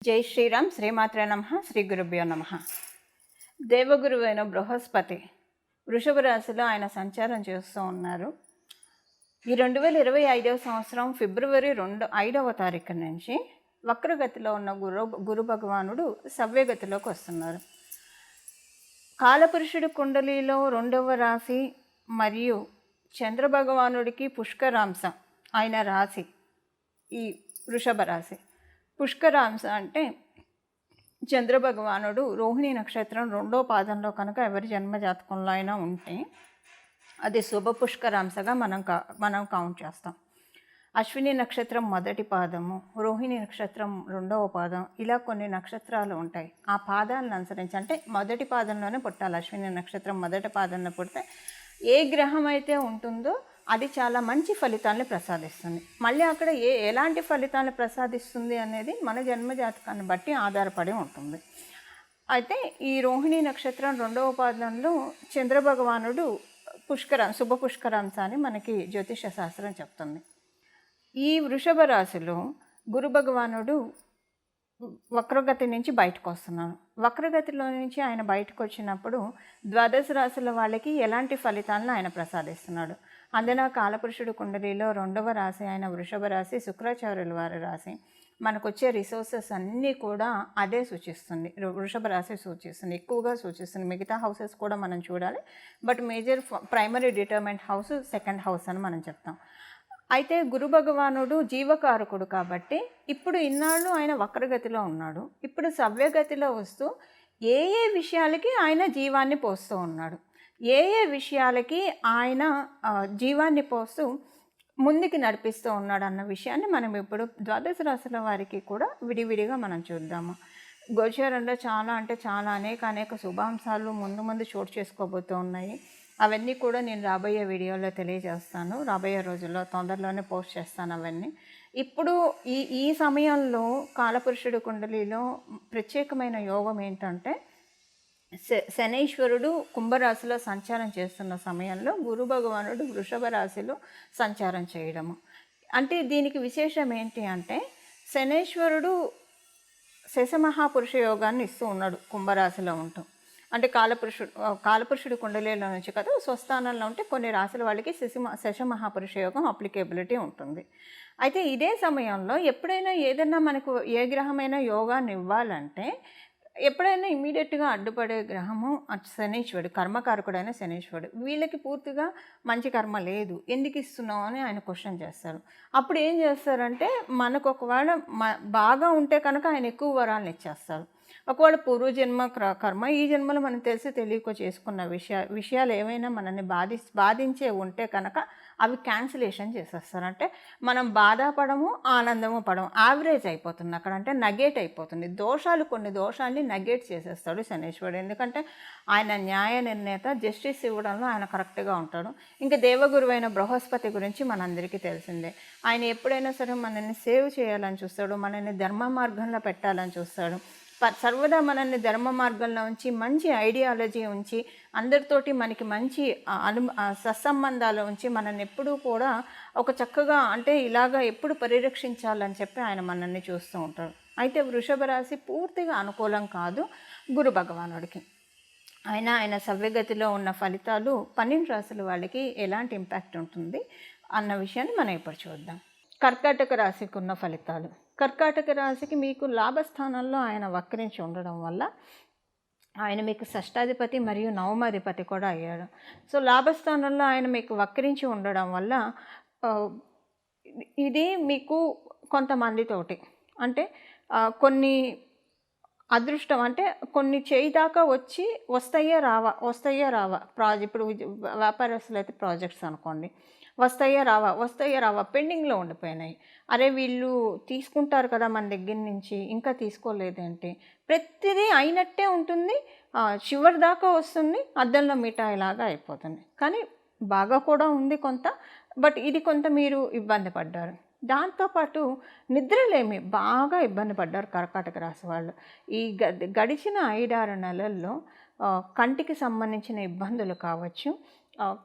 జై శ్రీరామ్. శ్రీమాత్రే నమః. శ్రీ గురుభ్యో నమః. దేవగురువైన బృహస్పతి వృషభ రాశిలో ఆయన సంచారం చేస్తూ ఉన్నారు. ఈ 2025వ సంవత్సరం ఫిబ్రవరి 5వ తారీఖు నుంచి వక్రగతిలో ఉన్న గురు భగవానుడు సవ్యగతిలోకి వస్తున్నారు. కాలపురుషుడి కుండలిలో 2వ రాశి మరియు చంద్రభగవానుడికి పుష్కరాంశ ఆయన రాశి ఈ వృషభ రాశి. పుష్కరాంశ అంటే చంద్రభగవానుడు రోహిణి నక్షత్రం 2వ పాదంలో కనుక ఎవరి జన్మజాతకంలో అయినా ఉంటే అది శుభ పుష్కరాంశగా మనం కౌంట్ చేస్తాం. అశ్విని నక్షత్రం మొదటి పాదము, రోహిణి నక్షత్రం 2వ పాదం, ఇలా కొన్ని నక్షత్రాలు ఉంటాయి. ఆ పాదాలను అనుసరించి అంటే మొదటి పాదంలోనే పుట్టాలి. అశ్విని నక్షత్రం మొదటి పాదంలో పుడితే ఏ గ్రహం అయితే ఉంటుందో అది చాలా మంచి ఫలితాలను ప్రసాదిస్తుంది. మళ్ళీ అక్కడ ఎలాంటి ఫలితాలను ప్రసాదిస్తుంది అనేది మన జన్మజాతకాన్ని బట్టి ఆధారపడి ఉంటుంది. అయితే ఈ రోహిణి నక్షత్రం 2వ పాదంలో చంద్రభగవానుడు శుభ పుష్కరాంశ అని మనకి జ్యోతిష శాస్త్రం చెప్తుంది. ఈ వృషభ రాశిలో గురు భగవానుడు వక్రగతి నుంచి బయటకు వస్తున్నాను. వక్రగతిలో నుంచి ఆయన బయటకు వచ్చినప్పుడు ద్వాదశ రాశుల వాళ్ళకి ఎలాంటి ఫలితాలను ఆయన ప్రసాదిస్తున్నాడు. అందున కాలపురుషుడు కుండలిలో 2వ రాశి ఆయన వృషభ రాశి, శుక్రాచార్యుల వారి రాశి. మనకు వచ్చే రిసోర్సెస్ అన్నీ కూడా అదే సూచిస్తుంది, వృషభ రాశి సూచిస్తుంది, ఎక్కువగా సూచిస్తుంది. మిగతా హౌసెస్ కూడా మనం చూడాలి, but major primary డిటర్మెంట్ house 2nd house అని మనం చెప్తాం. అయితే గురు భగవానుడు జీవకారకుడు కాబట్టి ఇప్పుడు ఇన్నాళ్ళు ఆయన వక్రగతిలో ఉన్నాడు. ఇప్పుడు సవ్యగతిలో వస్తూ ఏ విషయాలకి ఆయన జీవాన్ని పోస్తూ ఉన్నాడు, ఏ విషయాలకి ఆయన జీవాన్ని పోస్తూ ముందుకు నడిపిస్తూ ఉన్నాడు అన్న విషయాన్ని మనం ఇప్పుడు ద్వాదశ రాశుల వారికి కూడా విడివిడిగా మనం చూద్దాము. గోచారంలో చాలా అనేక శుభాంశాలు ముందు చోటు చేసుకోబోతూ ఉన్నాయి. అవన్నీ కూడా నేను రాబోయే వీడియోలో తెలియజేస్తాను. రాబోయే రోజుల్లో తొందరలోనే పోస్ట్ చేస్తాను అవన్నీ. ఇప్పుడు ఈ సమయంలో కాలపురుషుడు కుండలిలో ప్రత్యేకమైన యోగం ఏంటంటే శనైశ్వరుడు కుంభరాశిలో సంచారం చేస్తున్న సమయంలో గురు భగవానుడు వృషభ రాశిలో సంచారం చేయడము. అంటే దీనికి విశేషం ఏంటి అంటే శనైశ్వరుడు శశమహాపురుష యోగాన్ని ఇస్తూ ఉన్నాడు కుంభరాశిలో ఉంటూ. అంటే కాలపురుషుడు కుండలిలో నుంచి కదా స్వస్థానంలో ఉంటే కొన్ని రాశుల వాళ్ళకి శశమహాపురుష యోగం అప్లికేబిలిటీ ఉంటుంది. అయితే ఇదే సమయంలో ఎప్పుడైనా ఏదైనా మనకు ఏ గ్రహమైనా యోగాన్ని ఇవ్వాలంటే ఎప్పుడైనా ఇమీడియట్గా అడ్డుపడే గ్రహము శనీశ్వరుడు, కర్మకారకుడైన శనీశ్వరుడు. వీళ్ళకి పూర్తిగా మంచి కర్మ లేదు, ఎందుకు ఇస్తున్నావు అని ఆయన క్వశ్చన్ చేస్తారు. అప్పుడు ఏం చేస్తారంటే మనకు ఒకవేళ బాగా ఉంటే కనుక ఆయన ఎక్కువ వరాలను ఇచ్చేస్తారు. ఒకవేళ పూర్వజన్మ కర్మ ఈ జన్మలో మనం తెలియక చేసుకున్న విషయాలు ఏమైనా మనల్ని బాధించే ఉంటే కనుక అవి క్యాన్సిలేషన్ చేసేస్తారు. అంటే మనం బాధపడము, ఆనందము పడము, యావరేజ్ అయిపోతుంది అక్కడ. అంటే నగేట్ అయిపోతుంది. కొన్ని దోషాన్ని నగేట్ చేసేస్తాడు శనీశ్వరుడు. ఎందుకంటే ఆయన న్యాయ నిర్ణేత, జస్టిస్ ఇవ్వడంలో ఆయన కరెక్ట్గా ఉంటాడు. ఇంకా దేవగురువైన బృహస్పతి గురించి మనందరికీ తెలిసిందే. ఆయన ఎప్పుడైనా సరే మనల్ని సేవ్ చేయాలని చూస్తాడు, మనల్ని ధర్మ మార్గంలో పెట్టాలని చూస్తాడు. సర్వదా మనల్ని ధర్మ మార్గంలో ఉంచి మంచి ఐడియాలజీ ఉంచి అందరితోటి మనకి మంచి సత్సంబంధాలు ఉంచి మనల్ని ఎప్పుడూ కూడా ఒక చక్కగా అంటే ఇలాగా ఎప్పుడు పరిరక్షించాలని చెప్పి ఆయన మనల్ని చూస్తూ ఉంటాడు. అయితే వృషభ రాశి పూర్తిగా అనుకూలం కాదు గురు భగవానుడికి. ఆయన సవ్యగతిలో ఉన్న ఫలితాలు 12 రాశుల వాళ్ళకి ఎలాంటి ఇంపాక్ట్ ఉంటుంది అన్న విషయాన్ని మనం ఇప్పుడు చూద్దాం. కర్కాటక రాశికి ఉన్న ఫలితాలు. కర్కాటక రాశికి మీకు లాభస్థానంలో ఆయన వక్రించి ఉండడం వల్ల ఆయన మీకు షష్టాధిపతి మరియు నవమాధిపతి కూడా అయ్యాడు. సో లాభస్థానంలో ఆయన మీకు వక్రించి ఉండడం వల్ల ఇది మీకు కొంతమందితోటి అంటే కొన్ని అదృష్టం అంటే కొన్ని చేయి దాకా వస్తాయే రావా ఇప్పుడు వ్యాపారస్తులు అయితే ప్రాజెక్ట్స్ అనుకోండి, వస్తాయా రావా పెండింగ్లో ఉండిపోయినాయి. అరే వీళ్ళు తీసుకుంటారు కదా మన దగ్గర నుంచి, ఇంకా తీసుకోలేదంటే ప్రతిదీ అయినట్టే ఉంటుంది, చివరి దాకా వస్తుంది, అద్దంలో మిఠాయిలాగా అయిపోతుంది. కానీ బాగా కూడా ఉంది కొంత, బట్ ఇది కొంత మీరు ఇబ్బంది పడ్డారు. దాంతోపాటు నిద్రలేమి బాగా ఇబ్బంది పడ్డారు కర్కాటక రాశి వాళ్ళు. ఈ గడిచిన 5-6 నెలల్లో కంటికి సంబంధించిన ఇబ్బందులు కావచ్చు,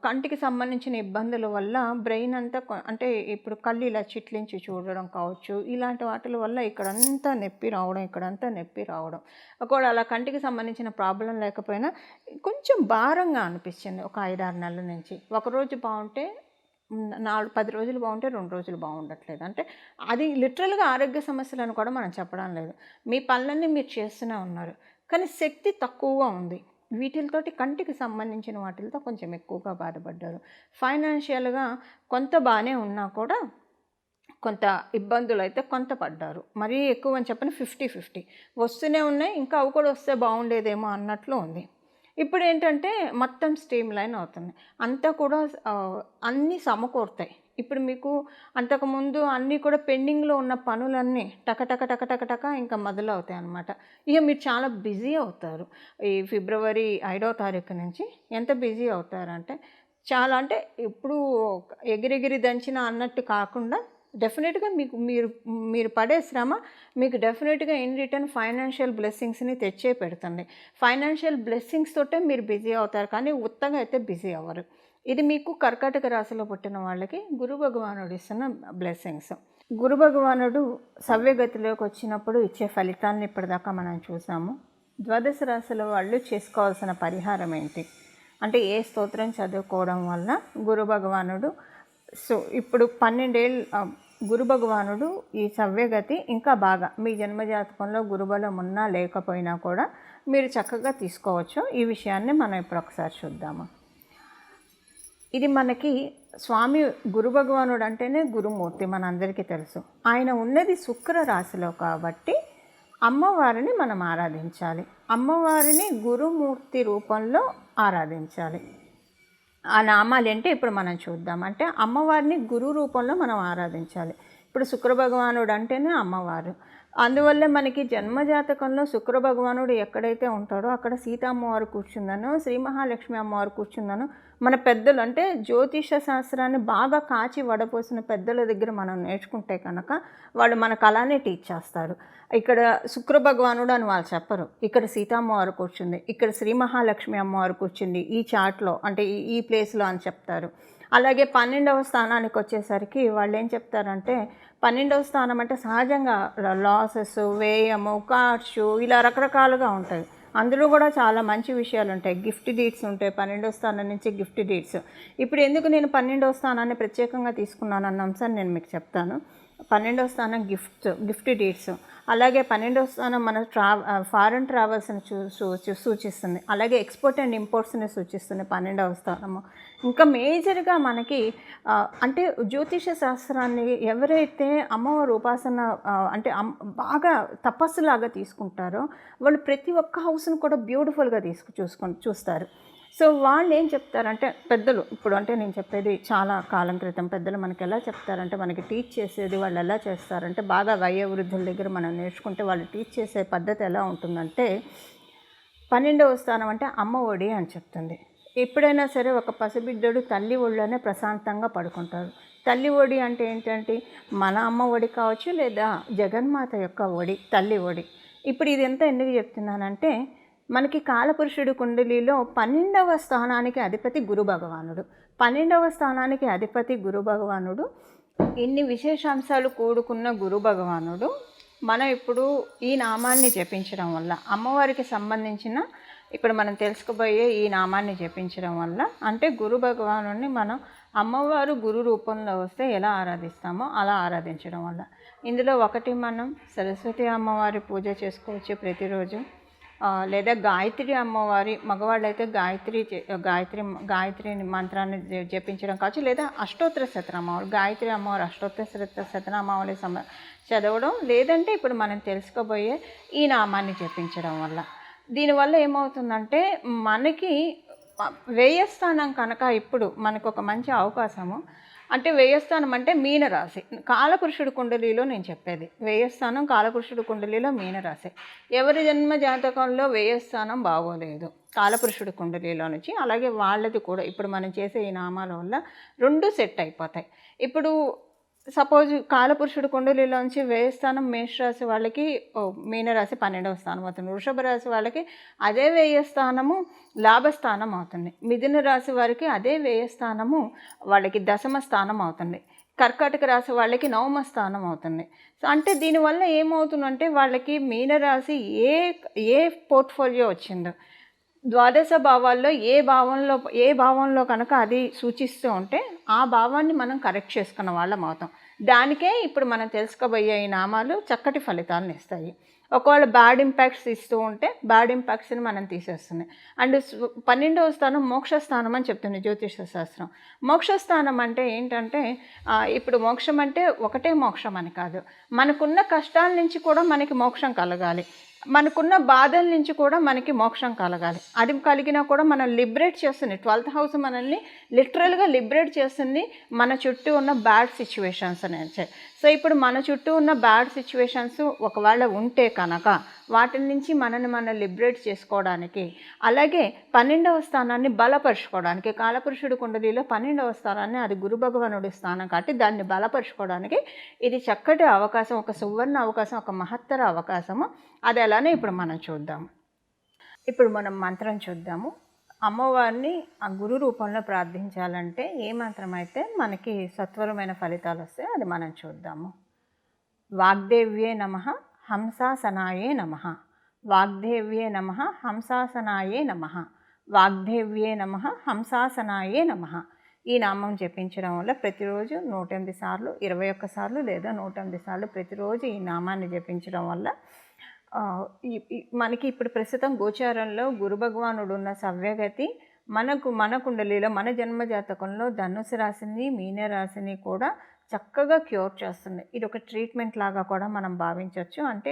కంటికి సంబంధించిన ఇబ్బందుల వల్ల బ్రెయిన్ అంతా అంటే ఇప్పుడు కళ్ళు ఇలా చిట్లించి చూడడం కావచ్చు, ఇలాంటి వాటిల వల్ల ఇక్కడంతా నొప్పి రావడం, ఇక్కడంతా నొప్పి రావడం. ఒకవేళ అలా కంటికి సంబంధించిన ప్రాబ్లం లేకపోయినా కొంచెం భారంగా అనిపించింది ఒక 5, 6 నెలల నుంచి. ఒకరోజు బాగుంటే 10 రోజులు బాగుంటే 2 రోజులు బాగుండట్లేదు. అంటే అది లిటరల్‌గా ఆరోగ్య సమస్యలని కూడా మనం చెప్పడం లేదు. మీ పనులన్నీ మీరు చేస్తూనే ఉన్నారు. కానీ శక్తి తక్కువగా ఉంది. వీటితోటి కంటికి సంబంధించిన వాటిలతో కొంచెం ఎక్కువగా బాధపడ్డారు. ఫైనాన్షియల్‌గా కొంత బానే ఉన్నా కూడా కొంత ఇబ్బందులైతే కొంత పడ్డారు. మరీ ఎక్కువ అని చెప్పను, 50, 50 వస్తూనే ఉన్నాయి. ఇంకా అవి కూడా వస్తే బాగుండేదేమో అన్నట్లు ఉంది. ఇప్పుడేంటంటే మొత్తం స్ట్రీమ్ లైన్ అవుతుంది. అంతా కూడా అన్నీ సమకూరుతాయి. ఇప్పుడు మీకు అంతకుముందు అన్నీ కూడా పెండింగ్‌లో ఉన్న పనులన్నీ టక ఇంకా మొదలవుతాయన్నమాట. ఇక మీరు చాలా బిజీ అవుతారు. ఈ ఫిబ్రవరి 5వ తారీఖు నుంచి ఎంత బిజీ అవుతారంటే చాలా, అంటే ఎప్పుడూ ఎగిరెగిరి దంచినా అన్నట్టు కాకుండా డెఫినెట్‌గా మీరు పడే శ్రమ మీకు డెఫినెట్‌గా ఇన్ రిటర్న్ ఫైనాన్షియల్ బ్లెస్సింగ్స్‌ని తెచ్చే పెడుతుంది. ఫైనాన్షియల్ బ్లెస్సింగ్స్ తోటే మీరు బిజీ అవుతారు, కానీ ఉత్తగా అయితే బిజీ అవ్వరు. ఇది మీకు కర్కాటక రాశిలో పుట్టిన వాళ్ళకి గురు భగవానుడు ఇస్తున్న బ్లెస్సింగ్స్. గురు భగవానుడు సవ్యగతిలోకి వచ్చినప్పుడు ఇచ్చే ఫలితాలను ఇప్పటిదాకా మనం చూసాము. ద్వాదశ రాశుల వాళ్ళు చేసుకోవాల్సిన పరిహారం ఏంటి అంటే, ఏ స్తోత్రం చదువుకోవడం వల్ల గురు భగవానుడు ఇప్పుడు 12 ఏళ్ళు గురు భగవానుడు ఈ సవ్యగతి ఇంకా బాగా మీ జన్మజాతకంలో గురుబలం ఉన్నా లేకపోయినా కూడా మీరు చక్కగా తీసుకోవచ్చు. ఈ విషయాన్ని మనం ఇప్పుడు ఒకసారి చూద్దాము. ఇది మనకి స్వామి గురు భగవానుడు అంటేనే గురుమూర్తి, మనందరికీ తెలుసు. ఆయన ఉన్నది శుక్ర రాశిలో కాబట్టి అమ్మవారిని మనం ఆరాధించాలి. అమ్మవారిని గురుమూర్తి రూపంలో ఆరాధించాలి. ఆ నామాలు ఏంటి ఇప్పుడు మనం చూద్దాం. అంటే అమ్మవారిని గురు రూపంలో మనం ఆరాధించాలి. ఇప్పుడు శుక్ర భగవానుడు అంటేనే అమ్మవారు. అందువల్లే మనకి జన్మజాతకంలో శుక్ర భగవానుడు ఎక్కడైతే ఉంటాడో అక్కడ సీతమ్మవారు కూర్చుందనో, శ్రీ మహాలక్ష్మి అమ్మవారు కూర్చుందనో మన పెద్దలు, అంటే జ్యోతిష శాస్త్రాన్ని బాగా కాచి వడపోసిన పెద్దల దగ్గర మనం నేర్చుకుంటే కనుక వాళ్ళు మనకు అలానే టీచ్ చేస్తారు. ఇక్కడ శుక్ర భగవానుడు అని వాళ్ళు చెప్పరు, ఇక్కడ సీతమ్మవారు కూర్చుంది, ఇక్కడ శ్రీ మహాలక్ష్మి అమ్మవారు కూర్చుంది ఈ చాట్లో, అంటే ఈ ప్లేస్లో అని చెప్తారు. అలాగే 12వ స్థానానికి వచ్చేసరికి వాళ్ళు ఏం చెప్తారంటే, 12వ స్థానం అంటే సహజంగా లాసెస్, వ్యయము, ఖర్చు ఇలా రకరకాలుగా ఉంటాయి. అందులో కూడా చాలా మంచి విషయాలు ఉంటాయి. గిఫ్ట్ డీడ్స్ ఉంటాయి 12వ స్థానం నుంచి గిఫ్ట్ డీడ్స్. ఇప్పుడు ఎందుకు నేను 12వ స్థానాన్ని ప్రత్యేకంగా తీసుకున్నాను అన్న అంశాన్ని నేను మీకు చెప్తాను. 12వ స్థానం గిఫ్ట్ డీడ్స్. అలాగే 12వ స్థానం మన ఫారెన్ ట్రావెల్స్ని సూచిస్తుంది. అలాగే ఎక్స్పోర్ట్ అండ్ ఇంపోర్ట్స్ని సూచిస్తుంది 12వ స్థానము. ఇంకా మేజర్గా మనకి అంటే జ్యోతిష శాస్త్రాన్ని ఎవరైతే అమ్మవారి ఉపాసన అంటే బాగా తపస్సులాగా తీసుకుంటారో వాళ్ళు ప్రతి ఒక్క హౌస్ను కూడా బ్యూటిఫుల్గా చూస్తారు. సో వాళ్ళు ఏం చెప్తారంటే పెద్దలు, ఇప్పుడు అంటే నేను చెప్పేది చాలా కాలం క్రితం పెద్దలు మనకి ఎలా చెప్తారంటే, మనకి టీచ్ చేసేది వాళ్ళు ఎలా చేస్తారంటే, బాగా వయోవృద్ధుల దగ్గర మనం నేర్చుకుంటే వాళ్ళు టీచ్ చేసే పద్ధతి ఎలా ఉంటుందంటే, 12వ స్థానం అంటే అమ్మ ఒడి అని చెప్తుంది. ఎప్పుడైనా సరే ఒక పసిబిడ్డడు తల్లి ఒడిలోనే ప్రశాంతంగా పడుకుంటారు. తల్లి ఒడి అంటే ఏంటంటే మన అమ్మ ఒడి కావచ్చు, లేదా జగన్మాత యొక్క ఒడి, తల్లి ఒడి. ఇప్పుడు ఇది ఎంత ఎందుకు చెప్తున్నానంటే, మనకి కాలపురుషుడు కుండలిలో 12వ స్థానానికి అధిపతి గురు భగవానుడు. 12వ స్థానానికి అధిపతి గురు భగవానుడు. ఇన్ని విశేషాంశాలు కూడుకున్న గురు భగవానుడు మనం ఇప్పుడు ఈ నామాన్ని జపించడం వల్ల, అమ్మవారికి సంబంధించిన ఇప్పుడు మనం తెలుసుకోబోయే ఈ నామాన్ని జపించడం వల్ల, అంటే గురు భగవానుడిని మనం అమ్మవారు గురు రూపంలో వస్తే ఎలా ఆరాధిస్తామో అలా ఆరాధించడం వల్ల, ఇందులో ఒకటి మనం సరస్వతి అమ్మవారి పూజ చేసుకోవచ్చు ప్రతిరోజు, లేదా గాయత్రి అమ్మవారి, మగవాళ్ళైతే గాయత్రి మంత్రాన్ని జపించడం కావచ్చు, లేదా అష్టోత్తర శతనామావళి, గాయత్రి అమ్మవారి అష్టోత్తర శతనామావళి చదవడం, లేదంటే ఇప్పుడు మనం తెలుసుకోబోయే ఈ నామాన్ని జపించడం వల్ల. దీనివల్ల ఏమవుతుందంటే మనకి వ్యయస్థానం కనుక ఇప్పుడు మనకు ఒక మంచి అవకాశము. అంటే వ్యయస్థానం అంటే మీనరాశి, కాలపురుషుడు కుండలిలో నేను చెప్పేది వ్యయస్థానం, కాలపురుషుడు కుండలిలో మీనరాశి. ఎవరి జన్మ జాతకంలో వ్యయస్థానం బాగోలేదు కాలపురుషుడు కుండలిలో నుంచి, అలాగే వాళ్ళది కూడా ఇప్పుడు మనం చేసే ఈ నామాల వల్ల 2 సెట్ అయిపోతాయి. ఇప్పుడు సపోజ్ కాలపురుషుడు కుండలిలోంచి వ్యయ స్థానం మేషరాశి వాళ్ళకి మీనరాశి 12వ స్థానం అవుతుంది. వృషభ రాశి వాళ్ళకి అదే వ్యయ స్థానము లాభస్థానం అవుతుంది. మిథున రాశి వారికి అదే వ్యయ స్థానము వాళ్ళకి దశమ స్థానం అవుతుంది. కర్కాటక రాశి వాళ్ళకి నవమ స్థానం అవుతుంది. సో అంటే దీనివల్ల ఏమవుతుందంటే వాళ్ళకి మీనరాశి ఏ పోర్ట్ఫోలియో వచ్చిందో ద్వాదశ భావాల్లో ఏ భావంలో కనుక అది సూచిస్తూ ఉంటే ఆ భావాన్ని మనం కరెక్ట్ చేసుకున్న వాళ్ళం అవుతాం. దానికే ఇప్పుడు మనం తెలుసుకోబోయే ఈ నామాలు చక్కటి ఫలితాలను ఇస్తాయి. ఒకవేళ బ్యాడ్ ఇంపాక్ట్స్ ఇస్తూ ఉంటే బ్యాడ్ ఇంపాక్ట్స్ని మనం తీసేస్తున్నాయి. అండ్ 12వ స్థానం మోక్షస్థానం అని చెప్తుంది జ్యోతిష శాస్త్రం. మోక్షస్థానం అంటే ఏంటంటే ఇప్పుడు మోక్షం అంటే ఒకటే మోక్షం అని కాదు, మనకున్న కష్టాల నుంచి కూడా మనకి మోక్షం కలగాలి, మనకున్న బాధల నుంచి కూడా మనకి మోక్షం కలగాలి. అది కలిగినా కూడా మనం లిబరేట్ చేస్తుంది. 12th హౌస్ మనల్ని లిటరల్గా లిబరేట్ చేస్తుంది మన చుట్టూ ఉన్న బ్యాడ్ సిచ్యువేషన్స్ నుంచి. సో ఇప్పుడు మన చుట్టూ ఉన్న బ్యాడ్ సిచ్యువేషన్స్ ఒకవేళ ఉంటే కనుక వాటి నుంచి మనల్ని మనం లిబరేట్ చేసుకోవడానికి, అలాగే 12వ స్థానాన్ని బలపరుచుకోవడానికి, కాలపురుషుడు కుండలిలో 12వ స్థానాన్ని అది గురు భగవానుడి స్థానం కాబట్టి దాన్ని బలపరుచుకోవడానికి ఇది చక్కటి అవకాశం, ఒక సువర్ణ అవకాశం, ఒక మహత్తర అవకాశము. అది ఎలానే ఇప్పుడు మనం చూద్దాము. ఇప్పుడు మనం మంత్రం చూద్దాము. అమ్మవారిని ఆ గురు రూపంలో ప్రార్థించాలంటే ఏ మంత్రం అయితే మనకి సత్వరమైన ఫలితాలు వస్తాయో అది మనం చూద్దాము. వాగ్దేవ్యే నమః హంసాసనాయే నమః. వాగ్దేవ్యే నమః హంసాసనాయే నమః. వాగ్దేవ్యే నమః హంసాసనాయే నమః. ఈ నామం జపించడం వల్ల ప్రతిరోజు 108 సార్లు, 21 సార్లు లేదా 108 సార్లు ప్రతిరోజు ఈ నామాన్ని జపించడం వల్ల మనకి ఇప్పుడు ప్రస్తుతం గోచారంలో గురు భగవానుడు ఉన్న సవ్యగతి మన కుండలిలో మన జన్మజాతకంలో ధనుసు రాశిని మీనరాశిని కూడా చక్కగా క్యూర్ చేస్తుంది. ఇది ఒక ట్రీట్మెంట్ లాగా కూడా మనం భావించవచ్చు. అంటే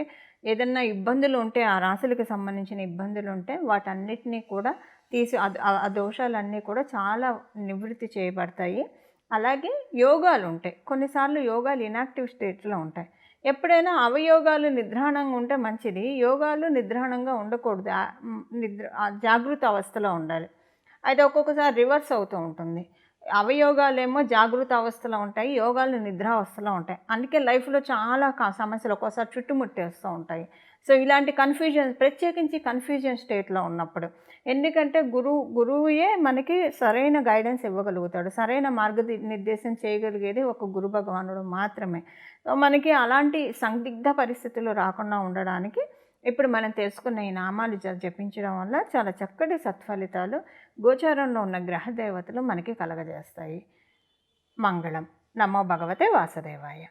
ఏదన్నా ఇబ్బందులు ఉంటే, ఆ రాశులకు సంబంధించిన ఇబ్బందులు ఉంటే వాటన్నిటినీ కూడా తీసి ఆ దోషాలన్నీ కూడా చాలా నివృత్తి చేయబడతాయి. అలాగే యోగాలు ఉంటాయి, కొన్నిసార్లు యోగాలు ఇనాక్టివ్ స్టేట్లో ఉంటాయి. ఎప్పుడైనా అవయోగాలు నిద్రాణంగా ఉంటే మంచిది, యోగాలు నిద్రాణంగా ఉండకూడదు, జాగృత అవస్థలో ఉండాలి. అయితే ఒక్కొక్కసారి రివర్స్ అవుతూ ఉంటుంది. అవయోగాలేమో జాగృత అవస్థలో ఉంటాయి, యోగాలు నిద్రావస్థలో ఉంటాయి. అందుకే లైఫ్లో చాలా సమస్యలు ఒక్కోసారి చుట్టుముట్టేస్తూ ఉంటాయి. సో ఇలాంటి ప్రత్యేకించి కన్ఫ్యూజన్ స్టేట్లో ఉన్నప్పుడు, ఎందుకంటే గురువుయే మనకి సరైన గైడెన్స్ ఇవ్వగలుగుతాడు, సరైన మార్గనిర్దేశం చేయగలిగేది ఒక గురు భగవానుడు మాత్రమే. సో మనకి అలాంటి సందిగ్ధ పరిస్థితులు రాకుండా ఉండడానికి ఇప్పుడు మనం తెలుసుకున్న ఈ నామాలు జపించడం వల్ల చాలా చక్కటి సత్ఫలితాలు గోచారంలో ఉన్న గ్రహ దేవతలు మనకి కలగజేస్తాయి. మంగళం. నమో భగవతే వాసుదేవాయ.